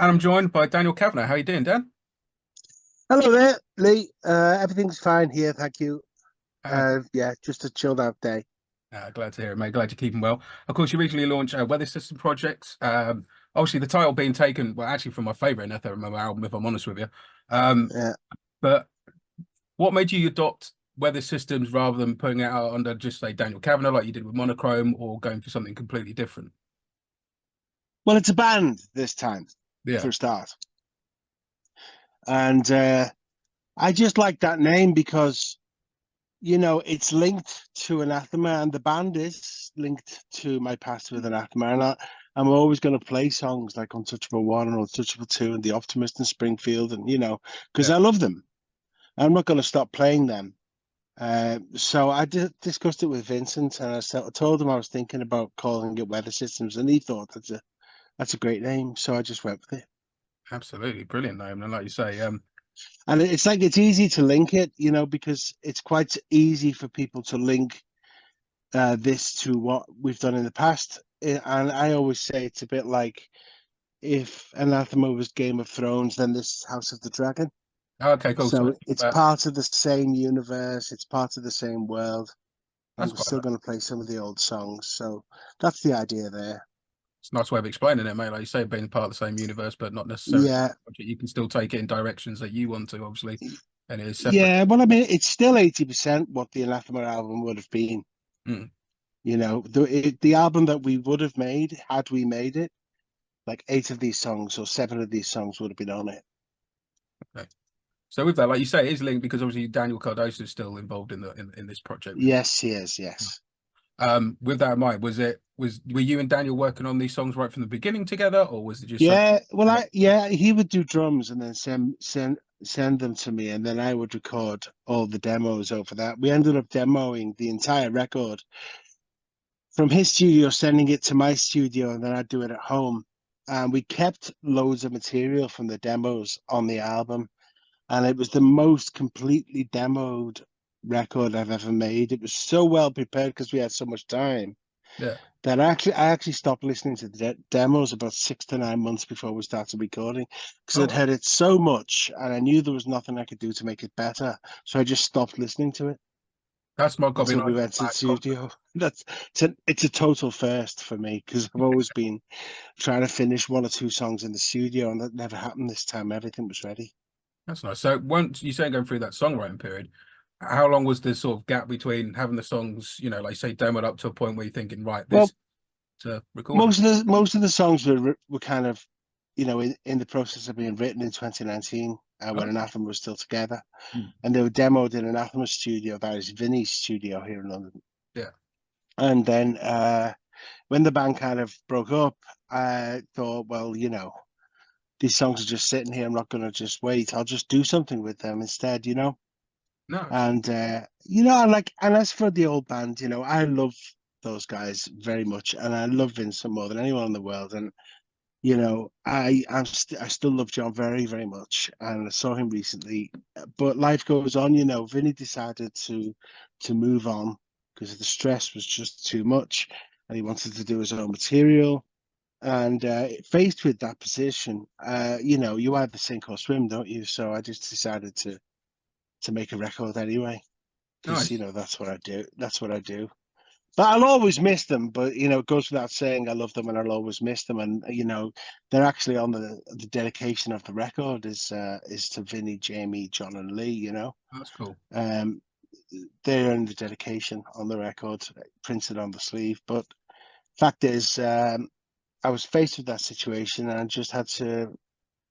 And I'm joined by Daniel Cavanagh. How you doing, Dan? Hello there, Lee. Everything's fine here, thank you. Uh, Yeah, just a chilled out day. Glad to hear it, mate. Glad you're keeping well. Of course, you recently launched Weather System Projects. Obviously, the title being taken, well, actually from my favourite Anathema album, if I'm honest with you. Um, Yeah. but what made you adopt Weather Systems rather than putting it out under just, say, Daniel Cavanagh, like you did with Monochrome, or going for something completely different? Well, it's a band this time, Yeah. for a start. And I just like that name because, it's linked to Anathema, and the band is linked to my past with Anathema. I'm always going to play songs like Untouchable 1 and Untouchable 2 and The Optimist and Springfield, and, because Yeah. I love them. I'm not going to stop playing them. So I discussed it with Vincent, and told him I was thinking about calling it Weather Systems, and he thought that's a great name. So I just went with it. Absolutely brilliant name. And like you say, And it's like it's easy to link it, because it's quite easy for people to link this to what we've done in the past. And I always say it's a bit like if Anathema was Game of Thrones, then this is House of the Dragon. okay, cool. So So it's part of the same universe, it's part of the same world, and that's we're quite still going to play some of the old songs. So that's the idea there. It's a nice way of explaining it, mate. Like you say, being part of the same universe, but not necessarily. Yeah, You can still take it in directions that you want to, obviously, and it is separate. yeah. Well, I mean, it's still 80% what the Anathema album would have been. Mm, The album that we would have made had we made it, like eight of these songs or seven of these songs would have been on it. okay. So with that, like you say, it is linked because obviously Daniel Cardoso is still involved in in this project with you. Yes, yes, yes. With that in mind, were you and Daniel working on these songs right from the beginning together, or was it just something? Yeah, well, he would do drums and then send them to me, and then I would record all the demos over that. We ended up demoing the entire record from his studio, sending it to my studio, and then I'd do it at home. And we kept loads of material from the demos on the album, and it was the most completely demoed record I've ever made. It was so well prepared because we had so much time Yeah. that I actually stopped listening to the demos about 6 to 9 months before we started recording because Oh, I'd well, heard it so much and I knew there was nothing I could do to make it better. So I just stopped listening to it that's my got to be until we nice went to the back copy. studio. It's a total first for me because I've always been trying to finish one or two songs in the studio, and that never happened this time. Everything was ready. That's nice. So once you say going through that songwriting period, how long was the sort of gap between having the songs, like say demoed up to a point where you're thinking, right, Well, this to recording? most of the songs were kind of, in the process of being written in 2019 when Okay. Anathema was still together, Mm. and they were demoed in Anathema studio, that is Vinny's studio here in London. Yeah. And then when the band kind of broke up, I thought, well, these songs are just sitting here. I'm not going to just wait. I'll just do something with them instead. No, absolutely. And and as for the old band, I love those guys very much, and I love Vincent more than anyone in the world. And I still love John very, very much, and I saw him recently. But life goes on. Vinny decided to move on because the stress was just too much, and he wanted to do his own material. And faced with that position, you either sink or swim, don't you? So I just decided to make a record anyway, because Nice. that's what I do. That's what I do. But I'll always miss them. But it goes without saying, I love them, and I'll always miss them. And they're actually on the dedication of the record is to Vinny, Jamie, John, and Lee. That's cool. Um, they're in the dedication on the record, printed on the sleeve. But fact is, I was faced with that situation, and I just had to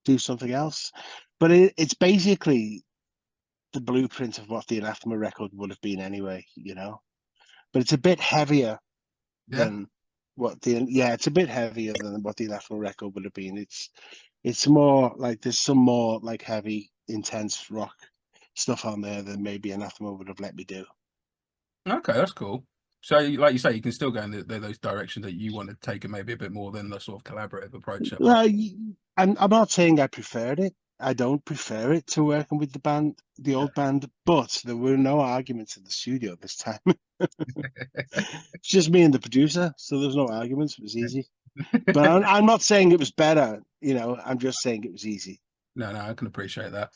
do something else. But it's basically the blueprint of what the Anathema record would have been anyway. But it's a bit heavier Yeah. than it's a bit heavier than what the Anathema record would have been. It's more like there's some more like heavy, intense rock stuff on there than maybe Anathema would have let me do. Okay, that's cool. So, like you say, you can still go in those directions that you want to take, and maybe a bit more than the sort of collaborative approach that might. Well, I'm not saying I preferred it. I don't prefer it to working with the Yeah. old band, but there were no arguments in the studio this time. It's just me and the producer, so there's no arguments. It was easy. But I'm not saying it was better, you know, I'm just saying it was easy. No, I can appreciate that.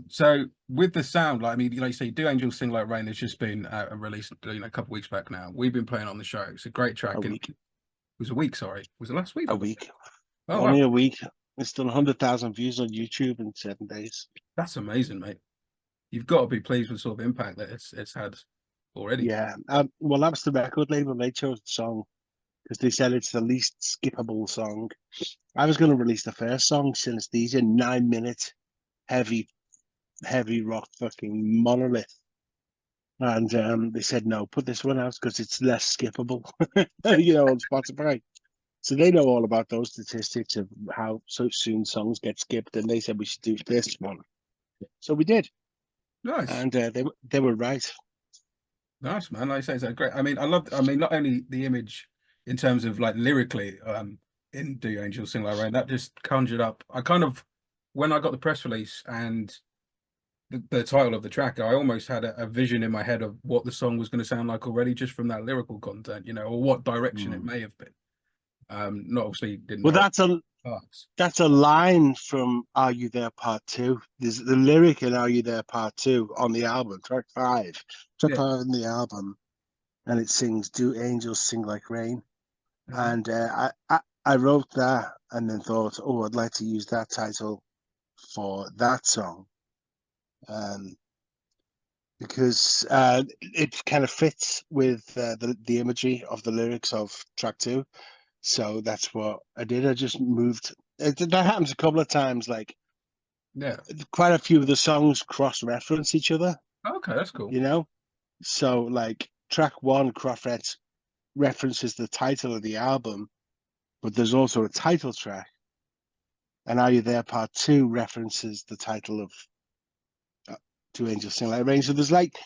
So with the sound, like I mean, like you say, Do Angels Sing Like Rain? There's just been a release, a couple weeks back now. We've been playing on the show. It's a great A track, and it week, was a week. Sorry, was it last week? a week, Oh wow, only a week. It's done 100,000 views on YouTube in 7 days. that's amazing, mate. You've got to be pleased with sort of impact that it's had already. Yeah. Well, that was the record label. They chose the song because they said it's the least skippable song. I was going to release the first song, Synesthesia, 9 minute heavy, heavy rock fucking monolith. And they said, no, put this one out because it's less skippable, you know, on Spotify. So they know all about those statistics of how so soon songs get skipped. And they said we should do this one. So we did. Nice. And they were right. Nice, man. Like I say, it's a great. I mean, I mean, not only the image in terms of like lyrically, in Do Angels Sing Like Rain, that just conjured up. I kind of, when I got the press release and the title of the track, I almost had a vision in my head of what the song was going to sound like already, just from that lyrical content, or what direction it Mm. may have been. Not obviously didn't Well, know parts. that's a line from Are You There Part Two. There's the lyric in Are You There Part Two on the album, track Yeah. five in the album, and it sings "Do Angels Sing Like Rain." Uh, And I wrote that and then thought, oh, I'd like to use that title for that song, um, because it kind of fits with the imagery of the lyrics of track two. So that's what I did. I just moved. That happens a couple of times. Like yeah. quite a few of the songs cross-reference each other, Okay, that's cool. you know. So like track one cross references the title of the album, but there's also a title track. And Are You There Part Two references the title of Two Angels Sing Like Rain. So there's like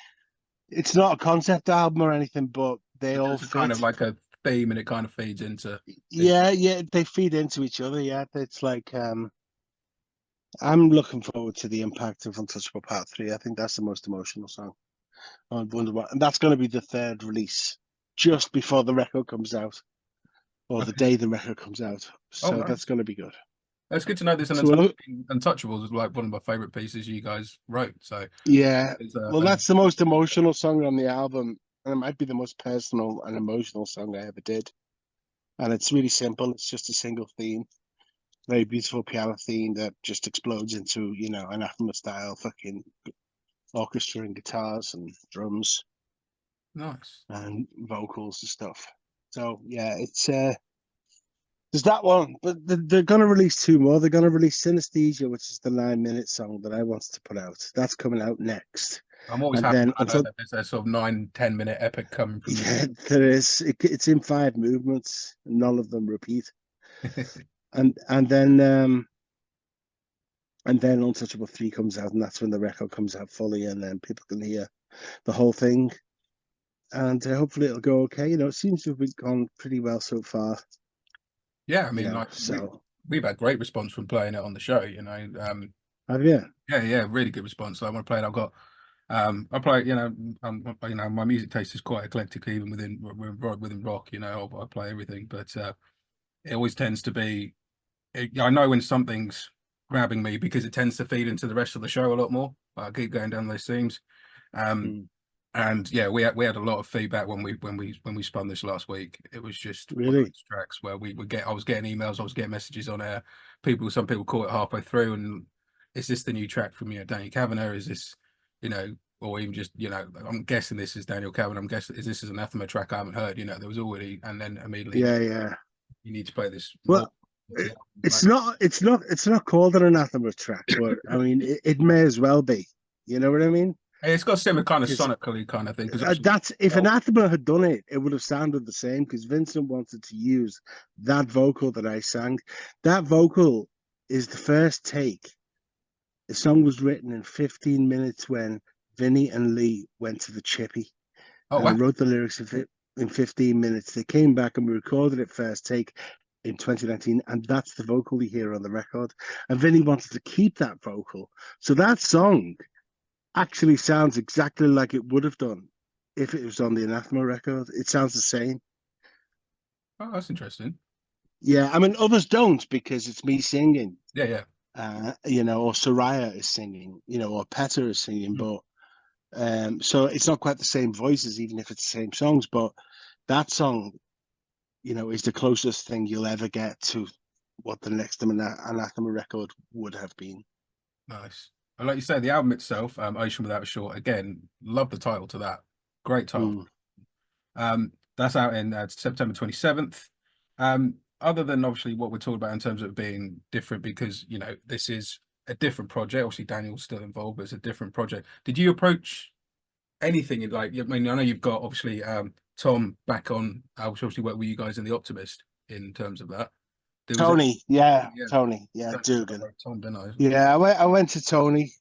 it's not a concept album or anything, but they all It's a kind fit. of like a theme, and it kind of feeds into. Yeah, yeah, they feed into each other. Yeah, it's like I'm looking forward to the impact of Untouchable Part Three. I think that's the most emotional song. I wonder what, and that's going to be the third release, just before the record comes out, or the Okay. day the record comes out. Oh, So that's nice. going to be good. It's good to know this. And So we'll, Untouchables is like one of my favorite pieces you guys wrote. So yeah, it's well, that's the most emotional song on the album, and it might be the most personal and emotional song I ever did. And it's really simple. It's just a single theme, very beautiful piano theme that just explodes into, you know, Anathema style fucking orchestra and guitars and drums nice. and vocals and stuff. So yeah, it's there's that one, but they're gonna release two more. They're gonna release Synesthesia, which is the 9 minute song that I wanted to put out. That's coming out next. I'm always And happy then when I know until that there's a sort of 9, 10 minute epic coming from you. yeah, it's in five movements, and none of them repeat. And and then Untouchable 3 comes out, and that's when the record comes out fully, and then people can hear the whole thing. And hopefully it'll go okay. You know, it seems to have gone pretty well so far. Yeah, I You mean, know, like so we've had great response from playing it on the show. have you? Yeah, really good response. Like when I play it, I've got I play, my music taste is quite eclectic, even within rock. I play everything, but it always tends to be. I know when something's grabbing me because it tends to feed into the rest of the show a lot more. I keep going down those themes. Um, Mm, and yeah, we had a lot of feedback when we spun this last week. It was just one of really? those tracks where I was getting emails, I was getting messages on air. Some people caught it halfway through, and is this the new track from Daniel Cavanagh? Is this, or even just I'm guessing this is Daniel Cavanagh. I'm guessing is this is an Anathema track I haven't heard. There was already, and then immediately Yeah, yeah. you need to play this more. Well, it's not called an Anathema track, but I mean, it may as well be. You know what I mean? It's got a similar kind of Because sonically kind of thing because obviously, that's if Anathema had done it, it would have sounded the same. Because Vincent wanted to use that vocal that I sang. That vocal is the first take. The song was written in 15 minutes when Vinny and Lee went to the Chippy, oh and I wow, wrote the lyrics in 15 minutes. They came back and we recorded it first take in 2019, and that's the vocal you hear on the record. And Vinny wanted to keep that vocal. So that song actually sounds exactly like it would have done if it was on the Anathema record. It sounds the same. oh that's interesting. Yeah, I mean others don't because it's me singing, Yeah, yeah. or Soraya is singing, or Petter is singing, Mm. but so it's not quite the same voices, even if it's the same songs. But that song, is the closest thing you'll ever get to what the next Anathema record would have been. Nice. And like you say, the album itself, Ocean Without a Shore, again, love the title to that. Great title. Mm. That's out in September 27th. Other than obviously what we're talking about in terms of being different, because this is a different project. Obviously, Daniel's still involved, but it's a different project. Did you approach anything in like? I mean, I know you've got obviously Tom back on. Which obviously worked with you guys in the Optimist in terms of that. There was Tony, yeah, yeah, Tony, yeah, sorry, Dugan. Tom, didn't I? Yeah, I went to Tony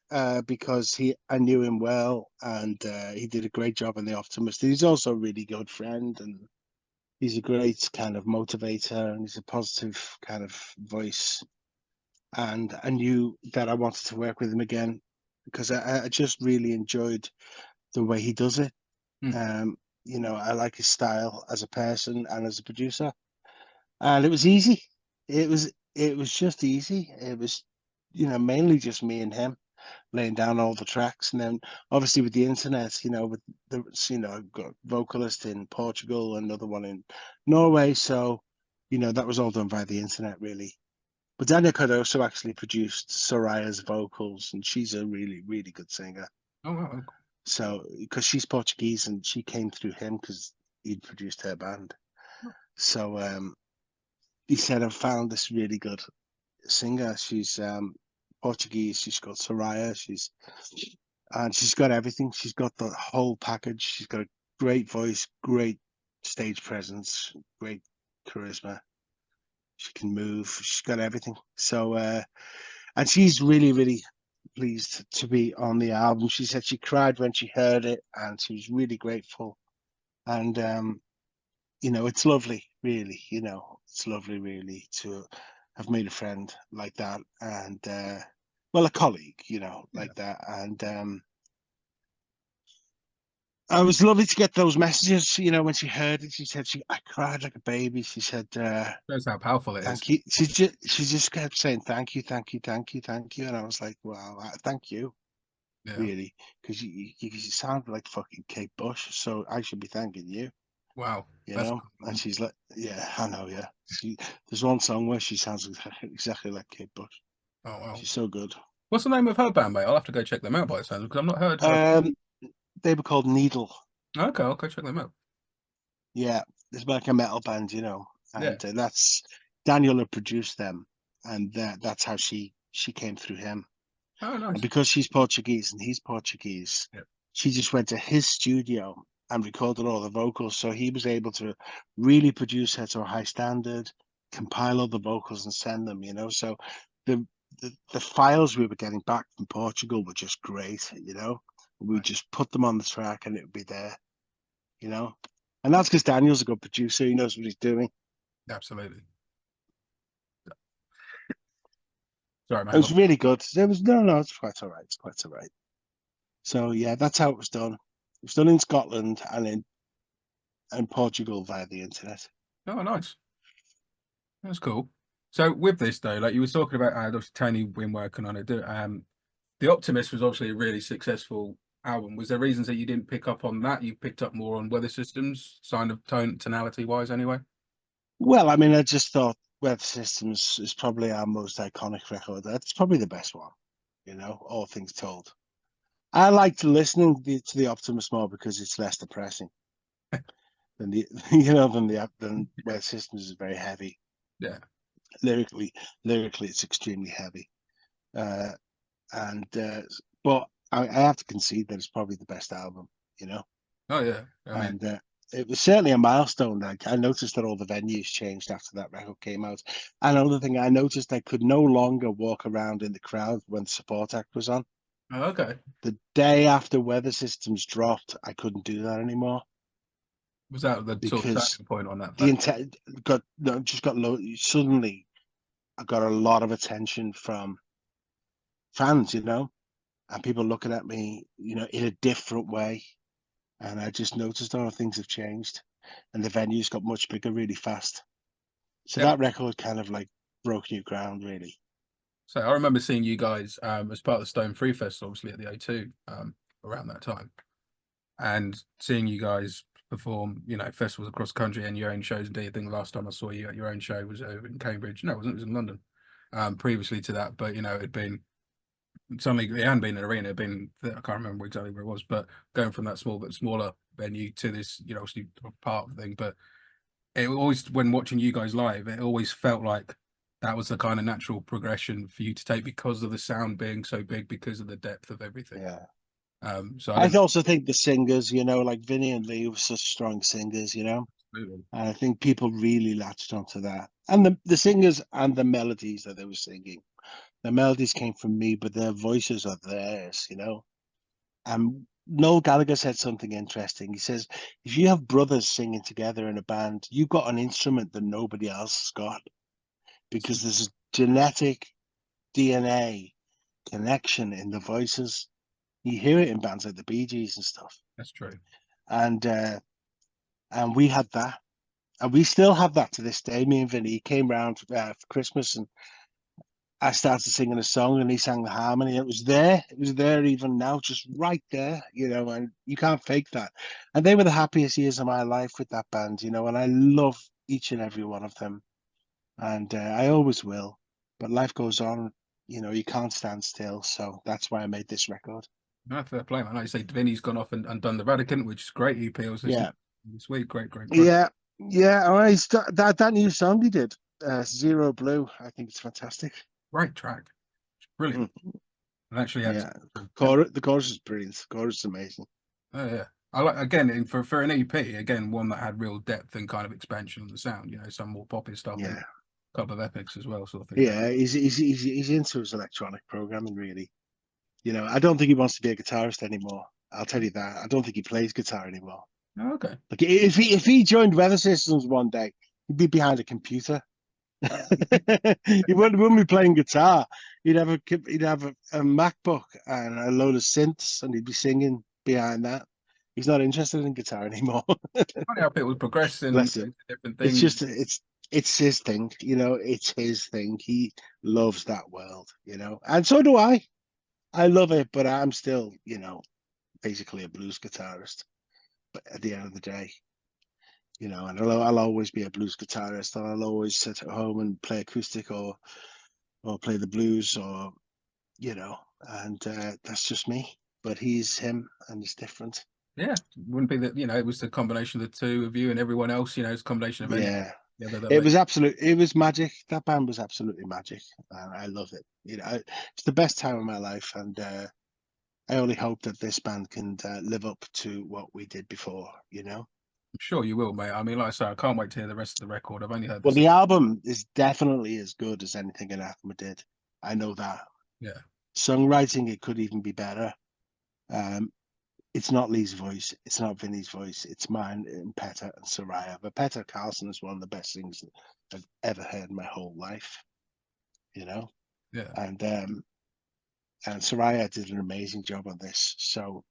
because I knew him well, and he did a great job in the Optimist. He's also a really good friend, and he's a great kind of motivator, and he's a positive kind of voice. And I knew that I wanted to work with him again because I just really enjoyed the way he does it. Hmm. Um, I like his style as a person and as a producer, and it was easy. It was just easy. It was, mainly just me and him laying down all the tracks, and then obviously with the internet, with the I've got a vocalist in Portugal, another one in Norway, so that was all done via the internet, really. But Daniel Cardoso actually produced Soraya's vocals, and she's a really, really good singer. Oh, wow. So, because she's Portuguese and she came through him because he'd produced her band. So, he said, I've found this really good singer. She's Portuguese. She's called Soraya. She's got everything. She's got the whole package. She's got a great voice, great stage presence, great charisma. She can move. She's got everything. So, and she's really, really pleased to be on the album. She said she cried when she heard it, and she was really grateful. And it's lovely, really. It's lovely, really, to have made a friend like that, and well, a colleague, Yeah. like that. And it was lovely to get those messages. When she heard it, she said I cried like a baby. She said, Shows how powerful it is. "Thank you." She just kept saying, "Thank you, thank you, thank you, thank you," and I was like, "Wow, thank you." Yeah. Really, because you sound like fucking Kate Bush, so I should be thanking you, Wow. you That's know? And she's like, yeah, I know, yeah. There's one song where she sounds exactly like Kate Bush. oh wow. She's so good. What's the name of her band, mate? I'll have to go check them out by the sound because I've not heard her. Um, they were called Needle. Okay, I'll go check them out. Yeah, it's like a metal band, Yeah. and that's Daniel had produced them, and that's how she came through him. Oh, And nice. because she's Portuguese and he's Portuguese, Yeah. she just went to his studio and recorded all the vocals. So he was able to really produce her to a high standard, compile all the vocals and send them. So the the files we were getting back from Portugal were just great. We Nice. just put them on the track and it would be there. And that's because Daniel's a good producer. He knows what he's doing. Absolutely. Sorry, mate. It was really good. It was no, it's quite all right. It's quite all right. So yeah, that's how it was done. It was done in Scotland and Portugal via the internet. Oh, nice. That's cool. So with this though, like you were talking about, obviously Tony been working on it. The Optimist was obviously a really successful album. Was there reasons that you didn't pick up on that? You picked up more on Weather Systems, sign of tonality wise, anyway. Well, I mean, I just thought Weather Systems is probably our most iconic record. That's probably the best one, all things told. I liked listening to the Optimus more because it's less depressing than the than Weather Systems is very heavy Yeah. lyrically. Lyrically, it's extremely heavy. Uh, and but I have to concede that it's probably the best album. You know. Oh yeah. I mean, And it was certainly a milestone. Like I noticed that all the venues changed after that record came out. Another thing I noticed, I could no longer walk around in the crowd when the support act was on. oh, okay. The day after Weather Systems dropped, I couldn't do that anymore Was that the sort of because turning point on that the fact? intent got no, just got low. Suddenly, I got a lot of attention from fans, and people looking at me, in a different way. And I just noticed all things have changed, and the venues got much bigger really fast. So Yeah. that record kind of like broke new ground, really. So I remember seeing you guys as part of the Stone Free Festival, obviously at the O2 around that time, and seeing you guys perform, you know, festivals across the country and your own shows. Indeed, I think the last time I saw you at your own show was over in Cambridge. No, it wasn't. It was in London. Previously to that, but you know, it'd been suddenly it hadn't been an arena. It'd been I can't remember exactly where it was, but going from that small but smaller venue to this, you know, obviously part of the thing, but it always when watching you guys live, it always felt like that was the kind of natural progression for you to take because of the sound being so big, because of the depth of everything. Yeah. So I I don't also think the singers, like Vinny and Lee were such strong singers, really, and I think people really latched onto that. And the singers and the melodies that they were singing. The melodies came from me, but their voices are theirs. And Noel Gallagher said something interesting. He says, if you have brothers singing together in a band, you've got an instrument that nobody else has got because there's a genetic DNA connection in the voices. You hear it in bands like the Bee Gees and stuff. that's true. And we had that. And we still have that to this day. Me and Vinny, he came round for Christmas and I started singing a song and he sang the harmony. It was there. It was there even now, just right there, and you can't fake that. And they were the happiest years of my life with that band, and I love each and every one of them. And I always will. But life goes on, you can't stand still. So that's why I made this record. No, fair play, man. Like you say, Vinny's gone off and done the Radicant, which is great. EP I was listening Yeah. to this week. Great, great project. Yeah. Yeah. All right. That new song he did, Zero Blue, I think it's fantastic. Great track. It's brilliant. Mm. And actually had Yeah. The chorus is brilliant. The chorus is amazing. oh yeah. I like again for an EP, again, one that had real depth and kind of expansion of the sound, you know, some more poppy stuff and Yeah. a couple of epics as well, sort of thing. Yeah, he's into his electronic programming, really. I don't think he wants to be a guitarist anymore. I'll tell you that. I don't think he plays guitar anymore. Oh, okay. Like if he joined Weather Systems one day, he'd be behind a computer. He wouldn't be playing guitar. He'd have a MacBook and a load of synths, and he'd be singing behind that. He's not interested in guitar anymore. Funny how people progress in Bless him. different It's things. just it's his thing. It's his thing. He loves that world. And so do I. I love it, but I'm still, basically a blues guitarist. But at the end of the day, and I'll always be a blues guitarist, and I'll always sit at home and play acoustic or play the blues, or and that's just me. But he's him, and he's different. Yeah. Wouldn't be that, you know, it was the combination of the two of you and everyone else, you know, it's a combination of any Yeah, together that it make was absolute. It was magic. That band was absolutely magic, and I love it. It's the best time of my life, and I only hope that this band can live up to what we did before. I'm sure you will, mate. I mean, like I say, I can't wait to hear the rest of the record. I've only heard Well, this. the album is definitely as good as anything Anathema did. I know that. Yeah. Songwriting, it could even be better. Um, it's not Lee's voice. It's not Vinny's voice. It's mine and Petter and Soraya. But Petter Carlson is one of the best things that I've ever heard in my whole life. Yeah. And Soraya did an amazing job on this. So,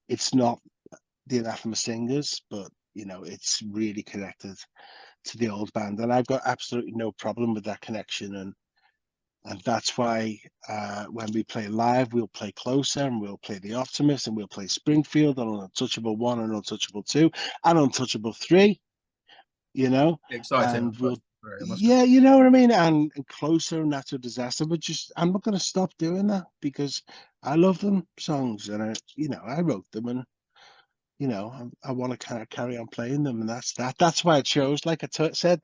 it's not the Anathema singers, but it's really connected to the old band, and I've got absolutely no problem with that connection. And that's why when we play live, we'll play Closer, and we'll play The Optimist, and we'll play Springfield, and Untouchable 1, and Untouchable 2, and Untouchable 3. Exciting. And we'll, Sorry, I must be. yeah, you know what I mean, and Closer and Natural Disaster. But I'm not going to stop doing that because I love them songs, and I wrote them, and I want to kind of carry on playing them, and that's why I chose. Like I said,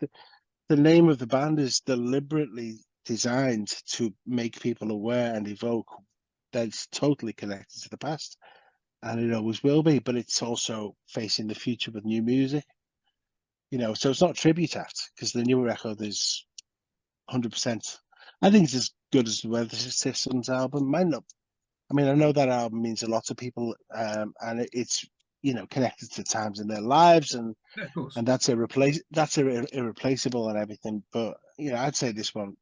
the name of the band is deliberately designed to make people aware and evoke that it's totally connected to the past, and it always will be. But it's also facing the future with new music. So it's not a tribute act because the new record is 100%. I think it's as good as the Weather Systems album. Might not. I mean, I know that album means a lot to people, and it's connected to times in their lives, and Yeah, of course. and that's irreplaceable and everything. But I'd say this one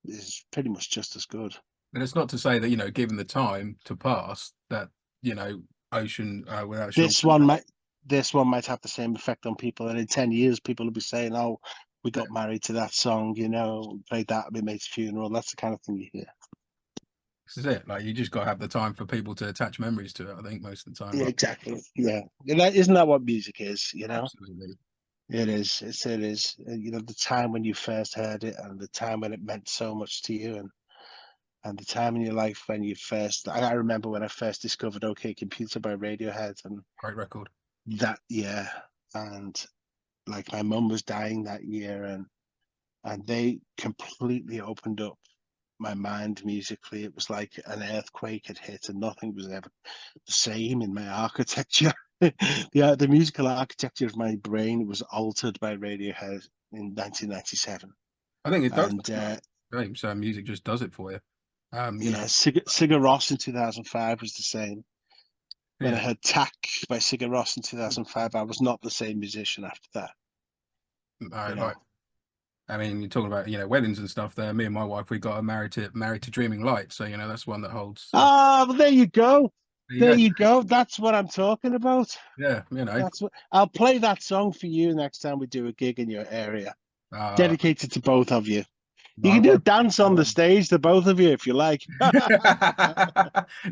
is pretty much just as good. And it's not to say that, you know, given the time to pass, that, you know, Ocean without Sean. This one might. this one might have the same effect on people, and in 10 years, people will be saying, "Oh, we Yeah, got married to that song, played that at my mate's funeral." That's the kind of thing you hear. this is it. Like you just got to have the time for people to attach memories to it. I think most of the time, Yeah, right? exactly. Yeah, and isn't that what music is? Absolutely. It is. It is. The time when you first heard it, and the time when it meant so much to you, and the time in your life when you first. I remember when I first discovered OK Computer by Radiohead, and Great record. that year, and like my mum was dying that year, and they completely opened up my mind musically. It was like an earthquake had hit, and nothing was ever the same in my architecture. The musical architecture of my brain was altered by Radiohead in 1997. I think it does. And James, music just does it for you. You know, yeah, Sigur Rós in 2005 was the same. When I yeah. heard Tack by Sigur Rós in 2005, I was not the same musician after that. You Like know. I mean, you're talking about weddings and stuff. There, me and my wife, we got married to Dreaming Light. So that's one that holds. Ah, well, there you go. There you There go. you go. That's what I'm talking about. Yeah, That's what I'll play that song for you next time we do a gig in your area. uh, Dedicated to both of you. You my can do wife. dance on the stage, the both of you, if you like.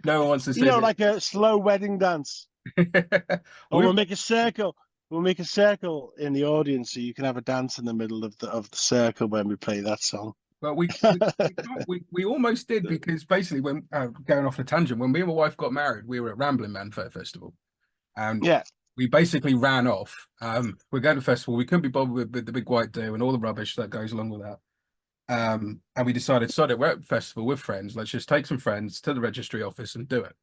No one wants to see me. Like a slow wedding dance. Or We've we'll make a circle. We'll make a circle in the audience so you can have a dance in the middle of the circle when we play that song. well, we almost did because basically when going off a tangent, when me and my wife got married, we were at Rambling Man Fair Festival, and Yeah. we basically ran off. We're going to the festival. We couldn't be bothered with the big white do and all the rubbish that goes along with that. And we decided, sod it, we're at the festival with friends. Let's just take some friends to the registry office and do it.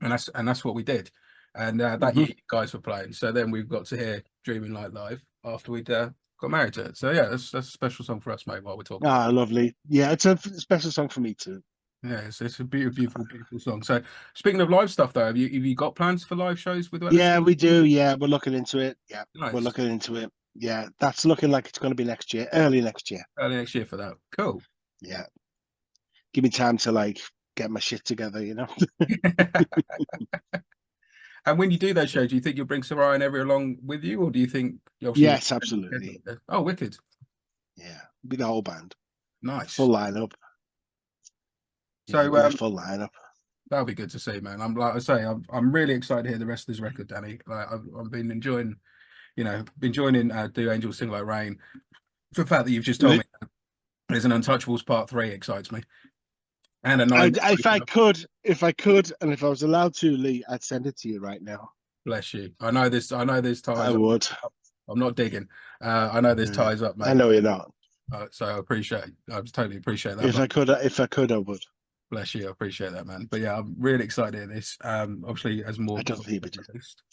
And that's what we did. And that Hmm. year, you guys were playing. So then we've got to hear Dreaming Light live after we'd got married to it. So yeah, that's a special song for us, mate. While we're talking about Ah, lovely. Yeah, it's a special song for me too. it. Yeah, it's a beautiful, beautiful, beautiful song. So speaking of live stuff, though, have you got plans for live shows with Yeah, Anathema? we do. Yeah, we're looking into it. Yeah, we're Nice. looking into it. Yeah, that's looking like it's going to be next year, early next year. Early next year for that. Cool. Yeah, give me time to like get my shit together. And when you do those shows, do you think you'll bring Soraya and Every along with you, or do you think obviously? Yes, absolutely. Oh, wicked. Yeah, be the whole band, Nice. full lineup. Yeah, So be the full lineup. that'll be good to see, man. I'm like I say, I'm really excited to hear the rest of this record, Danny. Like I've been enjoying, been joining Do Angels Sing Like Rain. The fact that you've just told me there's an Untouchables Part 3 excites me. And a nine. If I could, and if I was allowed to, Lee, I'd send it to you right now. Bless you. I know this I ties up. would. I'm not digging. I know this Yeah, ties up, I mate. know you're not. So I totally appreciate that. If But I could, I would. bless you, I appreciate that, man. But yeah, I'm really excited to hear this. Obviously, as more I don't think content is released.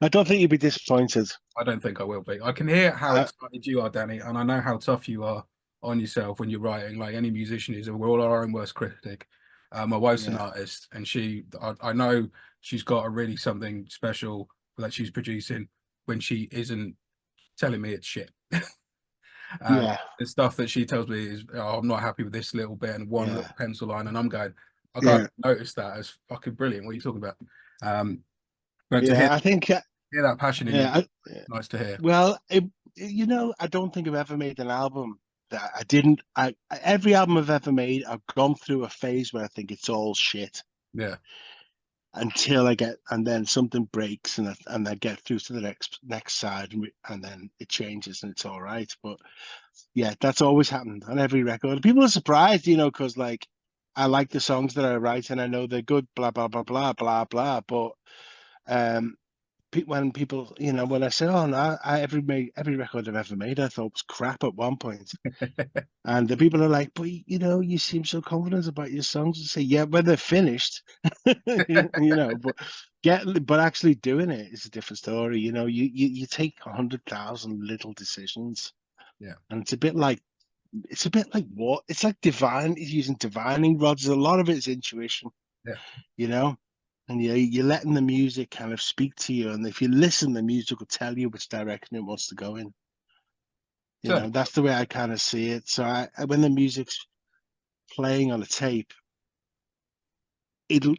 I don't think you'd be disappointed. I don't think I will be. I can hear how I, excited you are, Danny, and I know how tough you are on yourself when you're writing. Like any musician is, we're all our own worst critic. My wife's an yeah, artist, and I know she's got a really something special that she's producing when she isn't telling me it's shit. Uh, yeah, the stuff that she tells me is, oh, I'm not happy with this little bit and one yeah, little pencil line, and I'm going, I can't yeah, notice that as fucking brilliant. What are you talking about? Um, but to yeah. I think, hear that passion in you, yeah. nice to hear. Well, I don't think I've ever made an album that I didn't. Every album I've ever made, I've gone through a phase where I think it's all shit Yeah, until and then something breaks, and I get through to the next side, and then it changes and it's all right. But yeah, that's always happened on every record. People are surprised, because like I like the songs that I write and I know they're good, blah blah blah blah blah blah. But um, when people, when I say, "Oh no, every record I've ever made, I thought was crap at one point," and the people are like, "But you seem so confident about your songs." I say, "Yeah, when they're finished, but but actually doing it is a different story. You take 100,000 little decisions, yeah, and it's a bit like what it's like using divining rods. A lot of it's intuition, yeah. you know." And you're letting the music kind of speak to you, and if you listen, the music will tell you which direction it wants to go in. Certainly. That's the way I kind of see it. So when the music's playing on a tape, it'll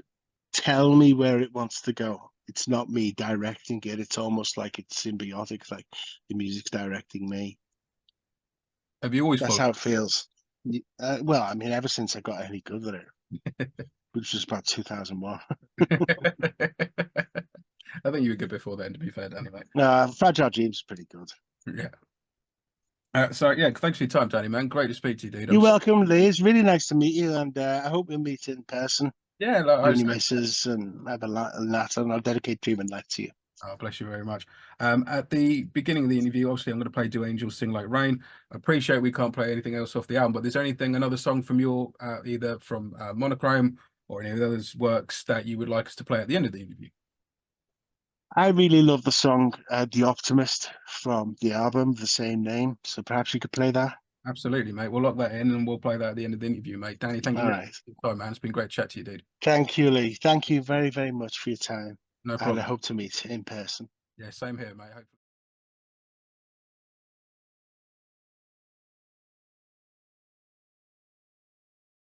tell me where it wants to go. it's not me directing it. It's almost like it's symbiotic, like the music's directing me. Have you always That's followed? how it feels. Well, I mean, ever since I got any good at it, which was about 2001. I think you were good before then, to be fair, Danny, mate. Fragile Dreams is pretty good. Yeah. So yeah, thanks for your time, Danny, man. Great to speak to you, dude. You're welcome, Lee. It's really nice to meet you, and I hope we'll meet in person, Yeah, like you I and your say, missus, and have a laugh, and I'll dedicate Dream and Night to you. oh, bless you very much. At the beginning of the interview, obviously, I'm going to play "Do Angels Sing Like Rain." I appreciate we can't play anything else off the album, but is there anything, another song from your either from Monochrome or any of those works that you would like us to play at the end of the interview? I really love the song "The Optimist" from the album, the same name. So perhaps you could play that. Absolutely, mate. We'll lock that in and we'll play that at the end of the interview, mate. Danny, thank you All very much right. for your time, man. It's been great to chat to you, dude. Thank you, Lee. Thank you very, very much for your time. No And I problem. hope to meet in person. Yeah, same here, mate. Hopefully.